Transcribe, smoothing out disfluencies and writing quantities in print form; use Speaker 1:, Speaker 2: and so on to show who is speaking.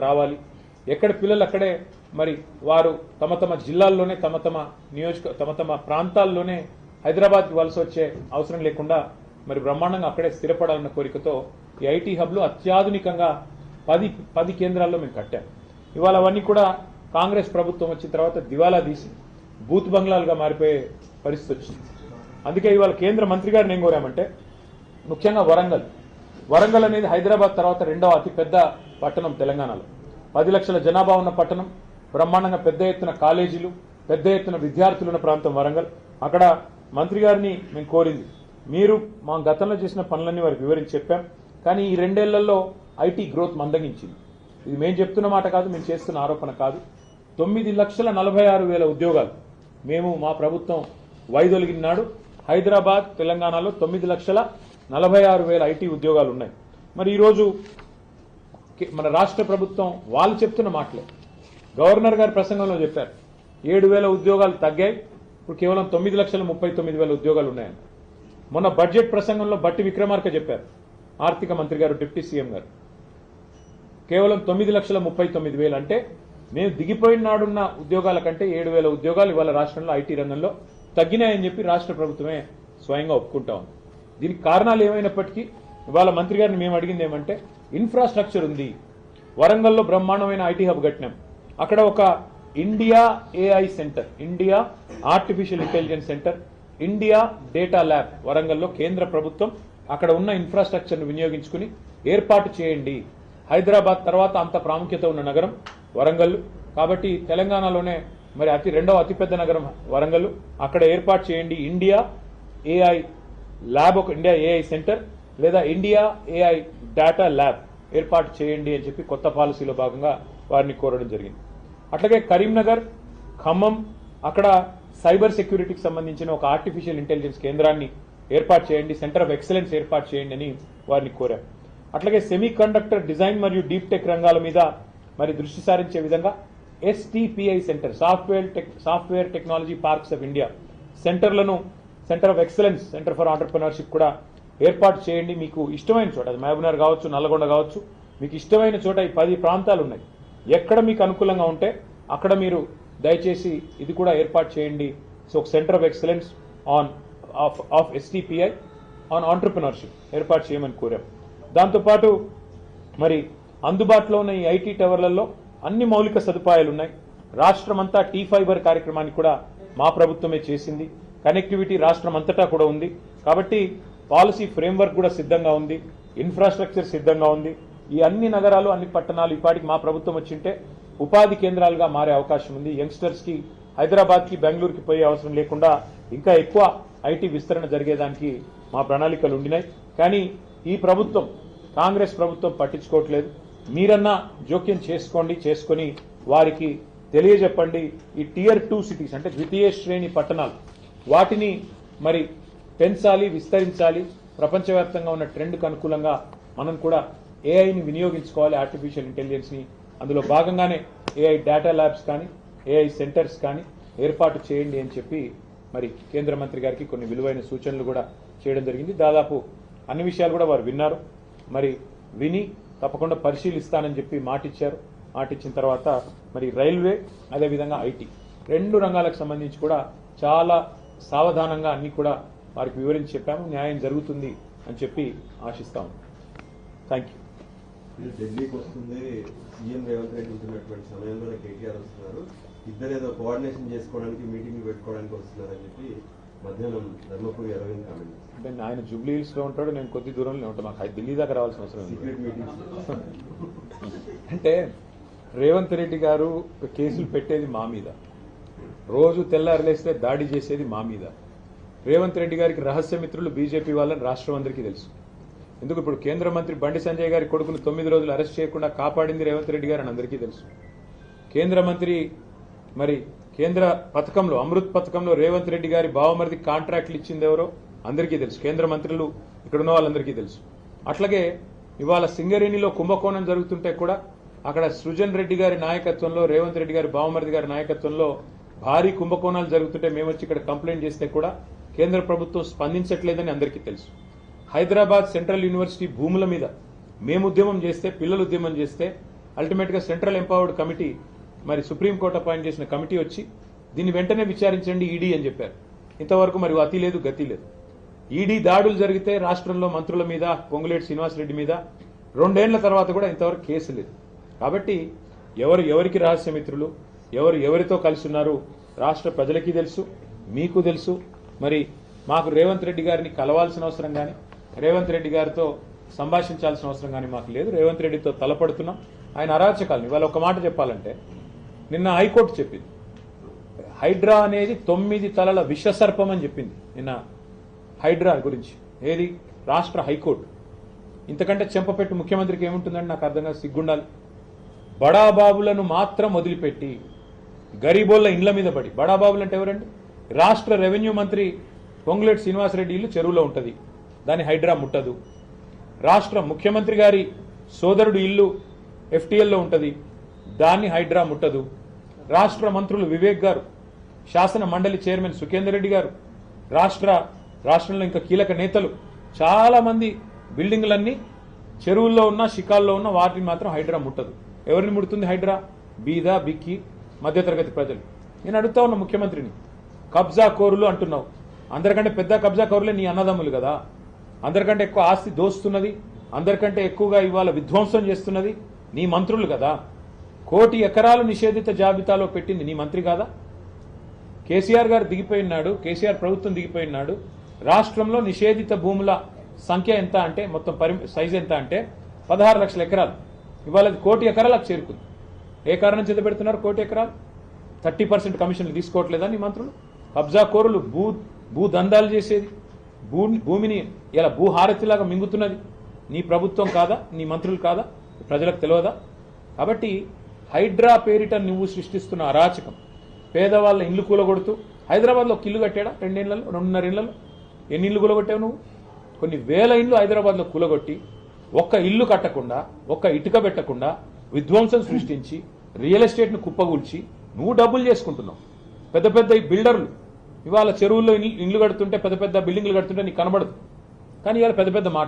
Speaker 1: రావాలి, ఎక్కడ పిల్లలు అక్కడే మరి వారు తమ తమ జిల్లాల్లోనే తమ తమ ప్రాంతాల్లోనే హైదరాబాద్కి వలస వచ్చే అవసరం లేకుండా మరి బ్రహ్మాండంగా అక్కడే స్థిరపడాలన్న కోరికతో ఈ ఐటీ హబ్లు అత్యాధునికంగా 10 కేంద్రాల్లో మేము కట్టాం. ఇవాళ అవన్నీ కూడా కాంగ్రెస్ ప్రభుత్వం వచ్చిన తర్వాత దివాలా తీసి బూత్ బంగ్లాలుగా మారిపోయే పరిస్థితి వచ్చింది. అందుకే ఇవాళ కేంద్ర మంత్రి గారిని ఏం కోరామంటే, ముఖ్యంగా వరంగల్ అనేది హైదరాబాద్ తర్వాత 2వ అతిపెద్ద పట్టణం తెలంగాణలో. 10 లక్షల జనాభా ఉన్న పట్టణం, బ్రహ్మాండంగా పెద్ద ఎత్తున కాలేజీలు, పెద్ద ఎత్తున విద్యార్థులు ఉన్న ప్రాంతం వరంగల్. అక్కడ మంత్రి గారిని మేము కోరింది, మీరు మా గతంలో చేసిన పనులన్నీ వారికి వివరించి చెప్పాం, కానీ ఈ 2 ఏళ్లలో ఐటీ గ్రోత్ మందగించింది. ఇది మేము చెప్తున్న మాట కాదు, మేము చేస్తున్న ఆరోపణ కాదు. 9,46,000 ఉద్యోగాలు మేము మా ప్రభుత్వం వైదొలిగిన నాడు హైదరాబాద్ తెలంగాణలో 9,46,000 ఐటీ ఉద్యోగాలు ఉన్నాయి. మరి ఈరోజు మన రాష్ట్ర ప్రభుత్వం వాళ్ళు చెప్తున్న మాటలే గవర్నర్ గారి ప్రసంగంలో చెప్పారు, 7,000 ఉద్యోగాలు తగ్గాయి, ఇప్పుడు కేవలం 9,39,000 ఉద్యోగాలు ఉన్నాయని. మొన్న బడ్జెట్ ప్రసంగంలో బట్టి విక్రమార్క చెప్పారు, ఆర్థిక మంత్రి గారు, డిప్యూటీ సీఎం గారు, కేవలం 9,39,000 అంటే మేము దిగిపోయిన నాడున్న ఉద్యోగాల కంటే 7,000 ఉద్యోగాలు ఇవాళ రాష్ట్రంలో ఐటీ రంగంలో తగ్గినాయని చెప్పి రాష్ట్ర ప్రభుత్వమే స్వయంగా ఒప్పుకుంటా ఉంది. దీనికి కారణాలు ఏమైనప్పటికీ ఇవాళ మంత్రి గారిని మేము అడిగింది ఏమంటే, ఇన్ఫ్రాస్ట్రక్చర్ ఉంది, వరంగల్లో బ్రహ్మాండమైన ఐటీ హబ్ కట్టినాం, అక్కడ ఒక India AI center, India artificial intelligence centre, India data lab వరంగల్లో కేంద్ర ప్రభుత్వం అక్కడ ఉన్న ఇన్ఫ్రాస్ట్రక్చర్ను వినియోగించుకుని ఏర్పాటు చేయండి. హైదరాబాద్ తర్వాత అంత ప్రాముఖ్యత ఉన్న నగరం వరంగల్, కాబట్టి తెలంగాణలోనే మరి 2వ అతిపెద్ద నగరం వరంగల్, అక్కడ ఏర్పాటు చేయండి ఇండియా ఏఐ ల్యాబ్, ఒక ఇండియా ఏఐ సెంటర్ లేదా ఇండియా ఏఐ డేటా ల్యాబ్ ఏర్పాటు చేయండి అని చెప్పి కొత్త పాలసీలో భాగంగా వారిని కోరడం జరిగింది. అట్లాగే కరీంనగర్, ఖమ్మం, అక్కడ సైబర్ సెక్యూరిటీకి సంబంధించిన ఒక ఆర్టిఫిషియల్ ఇంటెలిజెన్స్ కేంద్రాన్ని ఏర్పాటు చేయండి, సెంటర్ ఆఫ్ ఎక్సలెన్స్ ఏర్పాటు చేయండి అని వారిని కోరాం. అట్లాగే సెమీ కండక్టర్ డిజైన్ మరియు డీప్ టెక్ రంగాల మీద మరి దృష్టి సారించే విధంగా STPI centre, software technology parks of India సెంటర్లను, centre of excellence, centre for entrepreneurship కూడా ఏర్పాటు చేయండి. మీకు ఇష్టమైన చోట, అది మహబూబ్నగర్ కావచ్చు, నల్లగొండ కావచ్చు, మీకు ఇష్టమైన చోట ఈ 10 ప్రాంతాలు ఉన్నాయి, ఎక్కడ మీకు అనుకూలంగా ఉంటే అక్కడ మీరు దయచేసి ఇది కూడా ఏర్పాటు చేయండి. సో ఒక centre of excellence of STPI on entrepreneurship ఏర్పాటు చేయమని కోరాం. దాంతోపాటు మరి అందుబాటులో ఉన్న ఈ ఐటీ టవర్లలో అన్ని మౌలిక సదుపాయాలు ఉన్నాయి. రాష్ట్రమంతా T-Fiber కార్యక్రమాన్ని కూడా మా ప్రభుత్వమే చేసింది. కనెక్టివిటీ రాష్ట్రం అంతటా కూడా ఉంది. కాబట్టి పాలసీ ఫ్రేమ్వర్క్ కూడా సిద్ధంగా ఉంది, ఇన్ఫ్రాస్ట్రక్చర్ సిద్ధంగా ఉంది. ఈ అన్ని నగరాలు, అన్ని పట్టణాలు ఇప్పటికి మా ప్రభుత్వం వచ్చింటే ఉపాధి కేంద్రాలుగా మారే అవకాశం ఉంది. యంగ్స్టర్స్ కి హైదరాబాద్కి, బెంగళూరుకి పోయే అవసరం లేకుండా ఇంకా ఎక్కువ ఐటీ విస్తరణ జరిగేదానికి మా ప్రణాళికలు ఉండినాయి. కానీ ఈ ప్రభుత్వం, కాంగ్రెస్ ప్రభుత్వం పట్టించుకోవట్లేదు. మీరన్నా జోక్యం చేసుకొని వారికి తెలియజెప్పండి. ఈ Tier 2 సిటీస్ అంటే ద్వితీయ శ్రేణి పట్టణాలు, వాటిని మరి పెంచాలి, విస్తరించాలి. ప్రపంచవ్యాప్తంగా ఉన్న ట్రెండ్కు అనుకూలంగా మనం కూడా ఏఐని వినియోగించుకోవాలి, ఆర్టిఫిషియల్ ఇంటెలిజెన్స్ని. అందులో భాగంగానే ఏఐ డేటా ల్యాబ్స్ కానీ, ఏఐ సెంటర్స్ కానీ ఏర్పాటు చేయండి అని చెప్పి మరి కేంద్ర మంత్రి గారికి కొన్ని విలువైన సూచనలు కూడా చేయడం జరిగింది. దాదాపు అన్ని విషయాలు కూడా వారు విన్నారు. మరి విని తప్పకుండా పరిశీలిస్తానని చెప్పి మాటిచ్చారు. మాటిచ్చిన తర్వాత మరి రైల్వే, అదేవిధంగా ఐటీ 2 రంగాలకు సంబంధించి కూడా చాలా సావధానంగా అన్ని కూడా వారికి వివరించి చెప్పాము. న్యాయం జరుగుతుంది అని చెప్పి ఆశిస్తాము. Thank you.
Speaker 2: ఢిల్లీకి వస్తుంది సీఎం రేవంత్ రెడ్డి ఉంటున్నటువంటి సమయంలోనే కేటీఆర్ వస్తున్నారు, ఇద్దరేదో కోఆర్డినేషన్ చేసుకోవడానికి, మీటింగ్ పెట్టుకోవడానికి వస్తున్నారని చెప్పి మధ్యాహ్నం ధర్మపురి అరవింద్ కామెంట్.
Speaker 1: అంటే ఆయన జూబ్లీ హిల్స్ లో ఉంటాడు, నేను కొద్ది దూరంలో ఉంటాను, మాకు ఢిల్లీ దాకా రావాల్సిన అవసరం
Speaker 2: సీక్రెట్ మీటింగ్స్.
Speaker 1: అంటే రేవంత్ రెడ్డి గారు కేసులు పెట్టేది మా మీద, రోజు తెల్లారలేస్తే దాడి చేసేది మా మీద. రేవంత్ రెడ్డి గారికి రహస్య మిత్రులు బీజేపీ వాళ్ళని రాష్ట్రం అందరికీ తెలుసు. ఎందుకు ఇప్పుడు కేంద్ర మంత్రి బండి సంజయ్ గారి కొడుకును 9 రోజులు అరెస్ట్ చేయకుండా కాపాడింది రేవంత్ రెడ్డి గారు అని అందరికీ తెలుసు. కేంద్ర మంత్రి మరి కేంద్ర పథకంలో, అమృత్ పథకంలో రేవంత్ రెడ్డి గారి బావమరిది కాంట్రాక్ట్లు ఇచ్చింది ఎవరో అందరికీ తెలుసు. కేంద్ర మంత్రులు ఇక్కడ ఉన్న వాళ్ళందరికీ తెలుసు. అట్లాగే ఇవాళ సింగరేణిలో కుంభకోణం జరుగుతుంటే కూడా అక్కడ సృజన్ రెడ్డి గారి నాయకత్వంలో, రేవంత్ రెడ్డి గారి బావమరిది గారి నాయకత్వంలో భారీ కుంభకోణాలు జరుగుతుంటే మేము వచ్చి ఇక్కడ కంప్లైంట్ చేస్తే కూడా కేంద్ర ప్రభుత్వం స్పందించట్లేదని అందరికీ తెలుసు. హైదరాబాద్ సెంట్రల్ యూనివర్సిటీ భూముల మీద మేము ఉద్యమం చేస్తే, పిల్లలు ఉద్యమం చేస్తే అల్టిమేట్గా సెంట్రల్ ఎంపవర్డ్ కమిటీ మరి సుప్రీంకోర్టు అపాయింట్ చేసిన కమిటీ వచ్చి దీన్ని వెంటనే విచారించండి ఈడీ అని చెప్పారు. ఇంతవరకు మరి అతి లేదు గతి లేదు. ఈడీ దాడులు జరిగితే రాష్ట్రంలో మంత్రుల మీద పొంగులేటి శ్రీనివాసరెడ్డి మీద 2 ఏళ్ల తర్వాత కూడా ఇంతవరకు కేసు లేదు. కాబట్టి ఎవరికి రహస్యమిత్రులు, ఎవరితో కలిసి ఉన్నారు రాష్ట్ర ప్రజలకి తెలుసు, మీకు తెలుసు. మరి మాకు రేవంత్ రెడ్డి గారిని కలవాల్సిన అవసరం కానీ రేవంత్ రెడ్డి గారితో సంభాషించాల్సిన అవసరం కానీ మాకు లేదు. రేవంత్ రెడ్డితో తలపడుతున్నాం. ఆయన అరాచకాలని ఇవాళ ఒక మాట చెప్పాలంటే నిన్న హైకోర్టు చెప్పింది హైడ్రా అనేది 9 తలల విషసర్పం అని చెప్పింది నిన్న హైడ్రా గురించి. ఏది రాష్ట్ర హైకోర్టు. ఇంతకంటే చెంపపెట్టు ముఖ్యమంత్రికి ఏముంటుందని నాకు అర్థంగా సిగ్గుండాలి. బడాబాబులను మాత్రం వదిలిపెట్టి గరీబోళ్ల ఇండ్ల మీద పడి, బడాబాబులు అంటే ఎవరండి? రాష్ట్ర రెవెన్యూ మంత్రి పొంగులేటి శ్రీనివాసరెడ్డి ఇల్లు చెరువులో ఉంటుంది, దాన్ని హైడ్రా ముట్టదు. రాష్ట్ర ముఖ్యమంత్రి గారి సోదరుడు ఇల్లు ఎఫ్టీఎల్లో ఉంటుంది, దాన్ని హైడ్రా ముట్టదు. రాష్ట్ర మంత్రులు వివేక్ గారు, శాసన మండలి చైర్మన్ సుఖేందర్ రెడ్డి గారు, రాష్ట్రంలో ఇంకా కీలక నేతలు చాలా మంది బిల్డింగ్లన్నీ చెరువుల్లో ఉన్న శిఖాల్లో ఉన్న వాటిని మాత్రం హైడ్రా ముట్టదు. ఎవరిని ముడుతుంది హైడ్రా? బీద బిక్కి మధ్యతరగతి ప్రజలు. నేను అడుగుతా ఉన్న ముఖ్యమంత్రిని, కబ్జా కోరులు అంటున్నావు, అందరికంటే పెద్ద కబ్జా కోరులే నీ అన్నదమ్ములు కదా. అందరికంటే ఎక్కువ ఆస్తి దోస్తున్నది, అందరికంటే ఎక్కువగా ఇవాళ విధ్వంసం చేస్తున్నది నీ మంత్రులు కదా. 1 కోటి ఎకరాలు నిషేధిత జాబితాలో పెట్టింది నీ మంత్రి కాదా? కేసీఆర్ గారు దిగిపోయినాడు, కేసీఆర్ ప్రభుత్వం దిగిపోయినాడు. రాష్ట్రంలో నిషేధిత భూముల సంఖ్య ఎంత అంటే, మొత్తం సైజ్ ఎంత అంటే 16 లక్షల ఎకరాలు. ఇవాళ 1 కోటి ఎకరాలకు చేరుకుంది. ఏ కారణం చేత పెడుతున్నారు 1 కోటి ఎకరాలు? 30% కమిషన్లు తీసుకోవట్లేదా నీ మంత్రులు? కబ్జా కోరులు, భూ దందాలు చేసేది, భూమిని ఇలా భూహారతిలాగా మింగుతున్నది నీ ప్రభుత్వం కాదా? నీ మంత్రులు కాదా? ప్రజలకు తెలియదా? కాబట్టి హైడ్రా పేరిట నువ్వు సృష్టిస్తున్న అరాచకం, పేదవాళ్ళ ఇల్లు కూలగొడుతూ హైదరాబాద్లో ఒక ఇల్లు కట్టాడా 2 ఏళ్లలో, 2.5 ఏళ్లలో? ఎన్ని ఇల్లు కూలగొట్టావు నువ్వు? కొన్ని వేల ఇల్లు హైదరాబాద్లో కూలగొట్టి ఒక్క ఇల్లు కట్టకుండా, ఒక్క ఇటుక పెట్టకుండా విధ్వంసం సృష్టించి రియల్ ఎస్టేట్ను కుప్పగూల్చి నువ్వు డబ్బులు చేసుకుంటున్నావు. పెద్ద పెద్ద బిల్డర్లు ఇవాళ చెరువుల్లో ఇల్లు కడుతుంటే, పెద్ద పెద్ద బిల్డింగ్లు కడుతుంటే నీకు కనబడదు. కానీ ఇవాళ పెద్ద పెద్ద